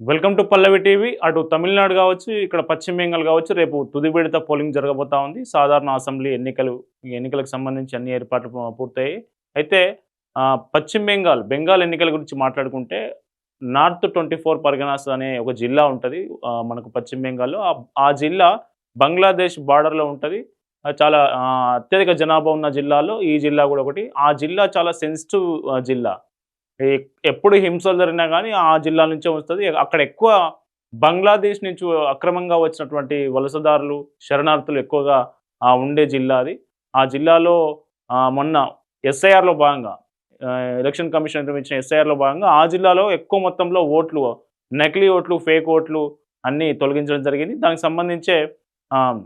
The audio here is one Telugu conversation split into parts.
Welcome to Pallavi TV. అటు తమిళనాడు కావచ్చు, ఇక్కడ పశ్చిమ బెంగాల్ కావచ్చు, రేపు తుది విడత పోలింగ్ జరగబోతా ఉంది. సాధారణ అసెంబ్లీ ఎన్నికలకు సంబంధించి అన్ని ఏర్పాట్లు పూర్తయ్యాయి. అయితే పశ్చిమ బెంగాల్ ఎన్నికల గురించి మాట్లాడుకుంటే నార్త్ 24 పరగనాస్ అనే ఒక జిల్లా ఉంటది. మనకు పశ్చిమ బెంగాల్‌లో. ఆ జిల్లా బంగ్లాదేశ్ బార్డర్‌లో ఉంటది. చాలా అత్యధిక జనాభా ఉన్న జిల్లాలో ఈ జిల్లా కూడా ఒకటి. ఆ జిల్లా చాలా సెన్సిటివ్ జిల్లా. ఎప్పుడు హింసలు జరిగినా గానీ ఆ జిల్లా నుంచే వస్తది. అక్కడ ఎక్కువ బంగ్లాదేశ్ నుంచి అక్రమంగా వచ్చినటువంటి వలసదారులు, శరణార్థులు ఎక్కువగా ఉండే జిల్లా అది. ఆ జిల్లాలో మొన్న ఎస్ఐఆర్‌లో భాగంగా ఎలక్షన్ కమిషన్ నిర్వహించిన ఎస్ఐఆర్‌లో భాగంగా ఆ జిల్లాలో ఎక్కువ మొత్తంలో ఓట్లు, నకిలీ ఓట్లు, ఫేక్ ఓట్లు అన్నీ తొలగించడం జరిగింది. దానికి సంబంధించే ఆహ్,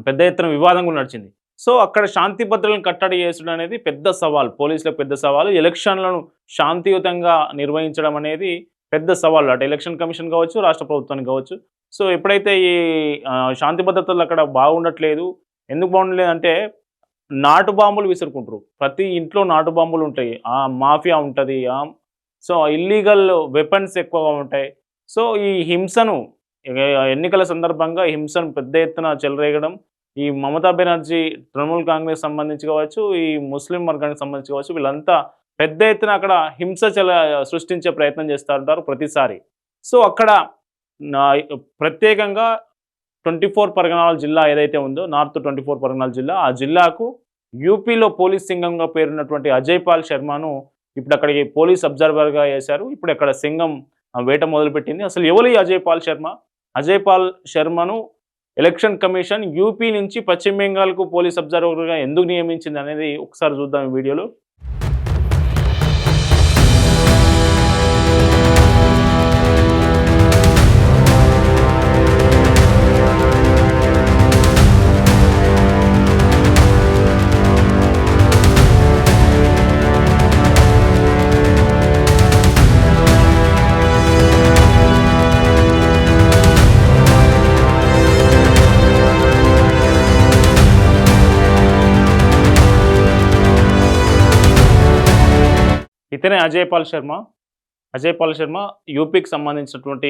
పెద్ద ఎత్తున వివాదం కూడా నడిచింది. సో, అక్కడ శాంతి భద్రతలను కట్టడి చేసుడు అనేది పెద్ద సవాల్. పోలీసులకు పెద్ద సవాలు. ఎలక్షన్‌లను శాంతియుతంగా నిర్వహించడం అనేది పెద్ద సవాలు. అటు ఎలక్షన్ కమిషన్ కావచ్చు, రాష్ట్ర ప్రభుత్వానికి కావచ్చు. సో, ఎప్పుడైతే ఈ శాంతి భద్రతలు అక్కడ బాగుండట్లేదు. ఎందుకు బాగుండలేదంటే నాటు బాంబులు విసురుకుంటారు. ప్రతి ఇంట్లో నాటు బాంబులుంటాయి. మాఫియా ఉంటది. సో, ఇల్లీగల్ వెపన్స్ ఎక్కువగా ఉంటాయి. సో, ఈ హింసను ఎన్నికల సందర్భంగా హింసను పెద్ద ఎత్తున చెలరేగడం, ఈ మమతా బెనర్జీ తృణమూల్ కాంగ్రెస్ సంబంధించి కావచ్చు, ఈ ముస్లిం వర్గానికి సంబంధించి కావచ్చు, వీళ్ళంతా పెద్ద ఎత్తున అక్కడ హింస సృష్టించే ప్రయత్నం చేస్తా ఉంటారు ప్రతిసారి. సో, అక్కడ నా ప్రత్యేకంగా 24 పరగనాల జిల్లా ఏదైతే ఉందో, నార్త్ 24 పరగనాల జిల్లా, ఆ జిల్లాకు యూపీలో పోలీస్ సింగంగా పేరున్నటువంటి అజయ్ పాల్ శర్మను ఇప్పుడు అక్కడికి పోలీస్ అబ్జర్వర్‌గా ఏశారు. ఇప్పుడు అక్కడ సింగం వేట మొదలుపెట్టింది. అసలు ఎవరు ఈ అజయ్ పాల్ శర్మ? అజయ్ పాల్ శర్మను ఎలక్షన్ కమిషన్ యూపీ నుంచి పశ్చిమ బెంగాల్‌కు పోలీస్ అబ్జర్వర్‌గా ఎందుకు నియమించింది అనేది ఒకసారి చూద్దాం ఈ వీడియోలో. ఇతనే అజయ్ పాల్ శర్మ. అజయ్ పాల్ శర్మ యూపీకి సంబంధించినటువంటి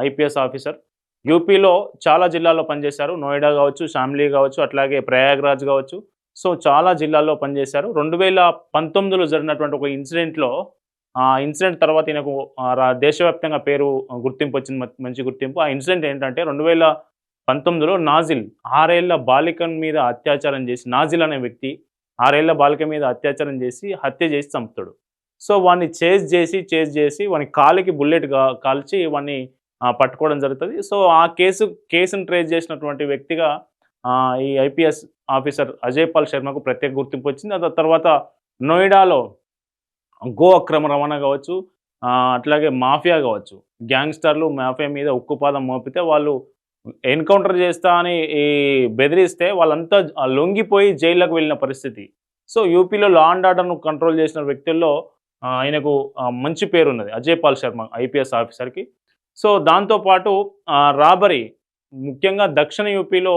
ఐపీఎస్ ఆఫీసర్. యూపీలో చాలా జిల్లాల్లో పనిచేశారు. నోయిడా కావచ్చు, షామ్లీ కావచ్చు, అట్లాగే ప్రయాగ్‌రాజ్ కావచ్చు. సో, చాలా జిల్లాల్లో పనిచేశారు. 2019లో జరిగినటువంటి ఒక ఇన్సిడెంట్‌లో ఆ ఇన్సిడెంట్ తర్వాత ఈయనకు దేశవ్యాప్తంగా పేరు గుర్తింపు వచ్చింది. మంచి గుర్తింపు. ఆ ఇన్సిడెంట్ ఏంటంటే 2019లో నాజిల్ 6 ఏళ్ల బాలిక మీద అత్యాచారం చేసి, నాజిల్ అనే వ్యక్తి 6 ఏళ్ల బాలిక మీద అత్యాచారం చేసి, హత్య చేసి చంపుతాడు. సో, వాడిని చేజ్ చేసి వాని కాలికి బుల్లెట్ కాల్చి వాడిని పట్టుకోవడం జరుగుతది. సో, ఆ కేసును ట్రేస్ చేసినటువంటి వ్యక్తిగా ఈ ఐపీఎస్ ఆఫీసర్ అజయ్ పాల్ శర్మకు ప్రత్యేక గుర్తింపు వచ్చింది. తర్వాత నోయిడాలో అక్రమ రవాణా కావచ్చు, అట్లాగే మాఫియా కావచ్చు, గ్యాంగ్‌స్టర్లు మాఫియా మీద ఉక్కుపాదం మోపితే వాళ్ళు ఎన్‌కౌంటర్ చేస్తా అని బెదిరిస్తే వాళ్ళంతా లొంగిపోయి జైల్లోకి వెళ్ళిన పరిస్థితి. సో, యూపీలో లా అండ్ ఆర్డర్‌ను కంట్రోల్ చేసిన వ్యక్తుల్లో ఆయనకు మంచి పేరున్నది. అజయ్ పాల్ శర్మ ఐపీఎస్ ఆఫీసర్‌కి. సో, దాంతో పాటు ముఖ్యంగా దక్షిణ యూపీలో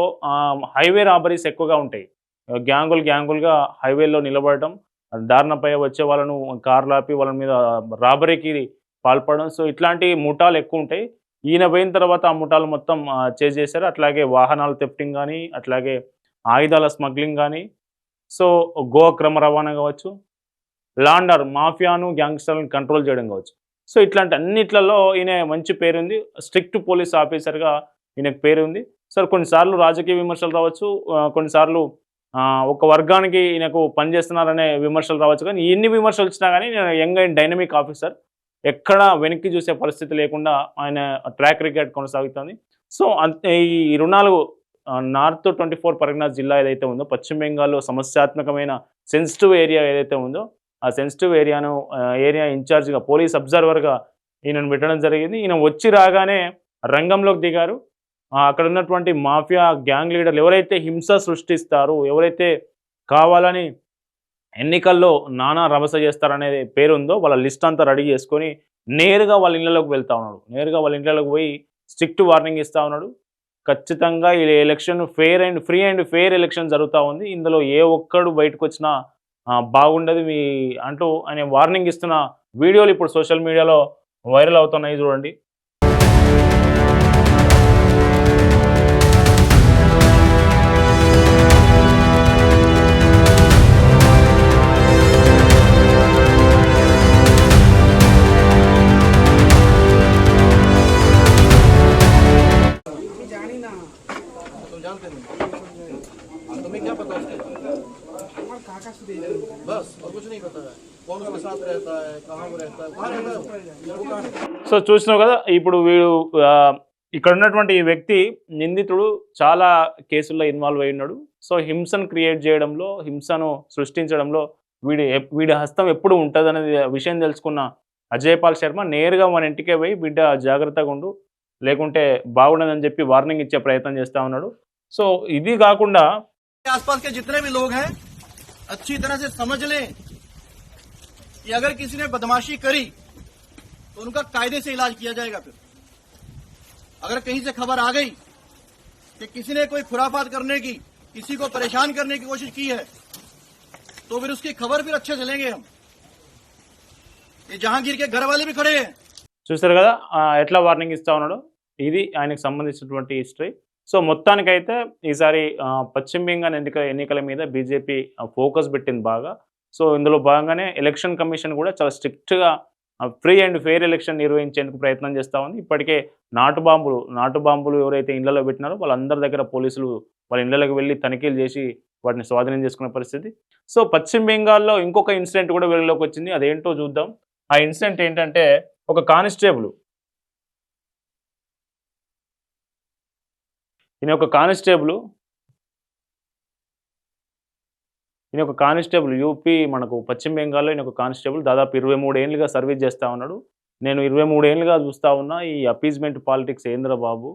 హైవే రాబరీస్ ఎక్కువగా ఉంటాయి. గ్యాంగులుగా హైవేలో నిలబడటం, దారుణంపై వచ్చే వాళ్ళను కార్లు ఆపి వాళ్ళ మీద రాబరీకి పాల్పడడం. సో, ఇట్లాంటి ముఠాలు ఎక్కువుంటాయి. ఈయన పోయిన తర్వాత ఆ ముఠాలు మొత్తం చేజ్ చేశారు. అట్లాగే వాహనాల థెఫ్టింగ్ గానీ, అట్లాగే ఆయుధాల స్మగ్లింగ్ గానీ, సో, అక్రమ రవాణా కావచ్చు, లా అండ్ ఆర్డర్ మాఫియాను, గ్యాంగ్‌స్టర్‌లను కంట్రోల్ చేయడం కావచ్చు. సో, ఇట్లాంటి అన్నిట్లలో ఈయన మంచి పేరుంది. స్ట్రిక్ట్ పోలీస్ ఆఫీసర్‌గా ఈయనకు పేరుంది. సో, కొన్నిసార్లు రాజకీయ విమర్శలు రావచ్చు. కొన్నిసార్లు ఒక వర్గానికి ఈయనకు పనిచేస్తున్నారనే విమర్శలు రావచ్చు. కానీ ఎన్ని విమర్శలు వచ్చినా గానీ యంగ్ అండ్ డైనమిక్ ఆఫీసర్. ఎక్కడ వెనక్కి చూసే పరిస్థితి లేకుండా ఆయన ట్రాక్ రికార్డ్ కొనసాగుతుంది. సో, ఈ 24 నార్త్ 24 పరగనాస్ జిల్లా ఏదైతే ఉందో, పశ్చిమ బెంగాల్‌లో సమస్యాత్మకమైన సెన్సిటివ్ ఏరియా ఏదైతే ఉందో, ఆ సెన్సిటివ్ ఏరియా ఇన్‌చార్జ్‌గా పోలీస్ అబ్జర్వర్‌గా ఈయనను పెట్టడం జరిగింది. ఈయన వచ్చి రాగానే రంగంలోకి దిగారు. అక్కడ ఉన్నటువంటి మాఫియా గ్యాంగ్ లీడర్లు ఎవరైతే హింస సృష్టిస్తారో, ఎవరైతే కావాలని ఎన్నికల్లో నానా రభస చేస్తారనే పేరుందో వాళ్ళ లిస్ట్ అంతా రెడీ చేసుకొని నేరుగా వాళ్ళ ఇళ్లలోకి వెళ్తా ఉన్నాడు. నేరుగా వాళ్ళ ఇళ్లలోకి పోయి స్ట్రిక్ట్ వార్నింగ్ ఇస్తా ఉన్నాడు. ఖచ్చితంగా ఈ election free and fair election జరుగుతా ఉంది. ఇందులో ఏ ఒక్కడు బయటకొచ్చినా బాగుండదు అంటూ ఆయన వార్నింగ్ ఇస్తున్న వీడియోలు ఇప్పుడు సోషల్ మీడియాలో వైరల్ అవుతున్నాయి చూడండి. साथ रहता है, कहाँ वो रहता है, कहाँ रहता है वो कहाँ रहता है? సో చూసినావు కదా ఇప్పుడు వీడు ఇక్కడ ఉన్నటువంటి ఈ వ్యక్తి నిందితుడు చాలా కేసుల్లో ఇన్వాల్వ్ అయి ఉన్నాడు. సో హింసను క్రియేట్ చేయడంలో, హింసను సృష్టించడంలో వీడి హస్తం ఎప్పుడు ఉంటదనేది విషయం తెలుసుకున్న అజయపాల్ శర్మ నేరుగా మన ఇంటికే పోయి బిడ్డ జాగ్రత్తగా ఉండు, లేకుంటే బాగుండదని చెప్పి వార్నింగ్ ఇచ్చే ప్రయత్నం చేస్తా ఉన్నాడు. సో ఇది కాకుండా आसपास के जितने भी लोग हैं अच्छी तरह से समझ लें कि अगर किसी ने बदमाशी करी तो उनका कायदे से इलाज किया जाएगा। फिर अगर कहीं से खबर आ गई कि किसी ने कोई खुराफात करने की, किसी को परेशान करने की कोशिश की है, तो फिर उसकी खबर फिर अच्छे से लेंगे हम। ये जहांगीर के घर वाले भी खड़े हैं। చూస్తారు కదా ఎట్లా వార్నింగ్ ఇస్తా ఉన్నాడు. ఇది ఆయనకు సంబంధించినటువంటి హిస్టరీ. సో మొత్తానికైతే ఈసారి పశ్చిమ బెంగాల్ ఎన్నికల మీద బీజేపీ ఫోకస్ పెట్టింది బాగా. సో ఇందులో భాగంగానే ఎలక్షన్ కమిషన్ కూడా చాలా స్ట్రిక్ట్గా ఫ్రీ అండ్ ఫెయిర్ ఎలక్షన్ నిర్వహించేందుకు ప్రయత్నం చేస్తూ ఉంది. ఇప్పటికే నాటు బాంబులు ఎవరైతే ఇళ్లలో పెట్టినారో వాళ్ళందరి దగ్గర పోలీసులు వాళ్ళ ఇళ్లలోకి వెళ్ళి తనిఖీలు చేసి వాటిని స్వాధీనం చేసుకునే పరిస్థితి. సో పశ్చిమ బెంగాల్లో ఇంకొక ఇన్సిడెంట్ కూడా వెలుగులోకి వచ్చింది. అదేంటో చూద్దాం. ఆ ఇన్సిడెంట్ ఏంటంటే ఒక కానిస్టేబుల్ ఈయన ఒక కానిస్టేబుల్ యూపీ మనకు పశ్చిమ బెంగాల్లో ఈయన ఒక కానిస్టేబుల్ దాదాపు 23 ఏళ్ళుగా సర్వీస్ చేస్తూ ఉన్నాడు. నేను 23 ఏళ్ళుగా చూస్తూ ఉన్నా ఈ అపీజ్మెంట్ పాలిటిక్స్ ఏంద్ర బాబు,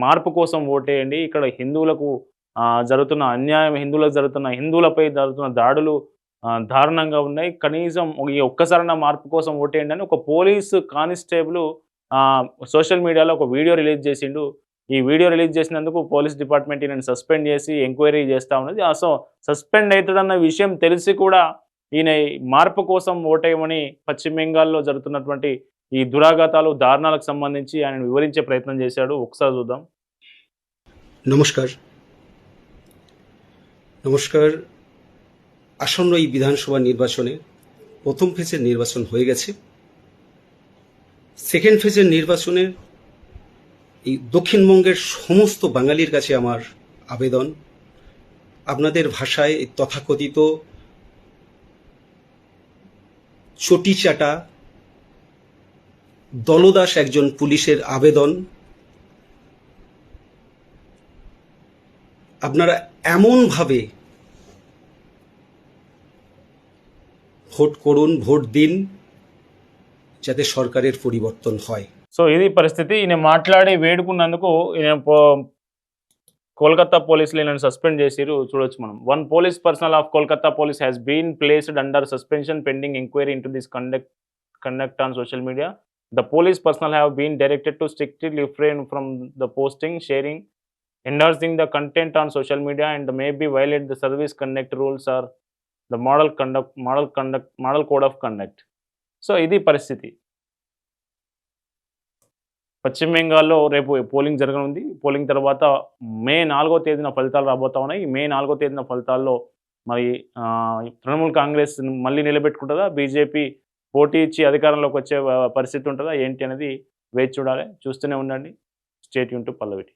మార్పు కోసం ఓటేయండి, ఇక్కడ హిందువులకు జరుగుతున్న అన్యాయం, హిందువులపై జరుగుతున్న దాడులు దారుణంగా ఉన్నాయి, కనీసం ఈ ఒక్కసారైనా మార్పు కోసం ఓటేయండి అని ఒక పోలీసు కానిస్టేబుల్ సోషల్ మీడియాలో ఒక వీడియో రిలీజ్ చేసిండు. ఈ వీడియో రిలీజ్ చేసినందుకు పోలీస్ డిపార్ట్మెంట్ ఈయనను సస్పెండ్ చేసి ఎంక్వైరీ చేస్తూ ఉన్నది. సో సస్పెండ్ అవుతాడన్న విషయం తెలిసి కూడా ఈయన మార్పు కోసం ఓటేయమని పశ్చిమ బెంగాల్లో జరుగుతున్నటువంటి ఈ దురాఘాతాలు, దారుణాలకు సంబంధించి ఆయన వివరించే ప్రయత్నం చేశాడు. ఒకసారి చూద్దాం. নমস্কার। আসন্ন এই বিধানসভা নির্বাচনে প্রথম ফেজের নির্বাচন হয়ে গেছে। সেকেন্ড ফেজের নির্বাচনে এই দক্ষিণবঙ্গের সমস্ত বাঙালির কাছে আমার আবেদন, আপনাদের ভাষায় এই তথাকথিত চটিচাটা দলদাস একজন পুলিশের আবেদন, আপনারা এমনভাবে ভোট করুন, ভোট দিন, যাতে সরকারের পরিবর্তন হয়। సో ఇది పరిస్థితి. ఈయన మాట్లాడి వేడుకున్నందుకు ఈయన కోల్కతా పోలీసులు ఈయనను సస్పెండ్ చేసిరు. చూడొచ్చు మనం. 1 police personnel of Kolkata police has been placed under suspension pending enquiry into this conduct on social media. The police personnel have been directed to strictly refrain from the posting, sharing, endorsing the content on social media and may be violate the service conduct rules or the model code of conduct. So ఇది పరిస్థితి. పశ్చిమ బెంగాల్లో రేపు పోలింగ్ జరగనుంది. పోలింగ్ తర్వాత మే 4వ తేదీన ఫలితాలు రాబోతా ఉన్నాయి. మే 4వ తేదీన ఫలితాల్లో మరి తృణమూల్ కాంగ్రెస్ మళ్ళీ నిలబెట్టుకుంటుందా, బీజేపీ పోటీ ఇచ్చి అధికారంలోకి వచ్చే పరిస్థితి ఉంటుందా ఏంటి అనేది వేచి చూడాలి. చూస్తూనే ఉండండి. Stay tune to Pallavi.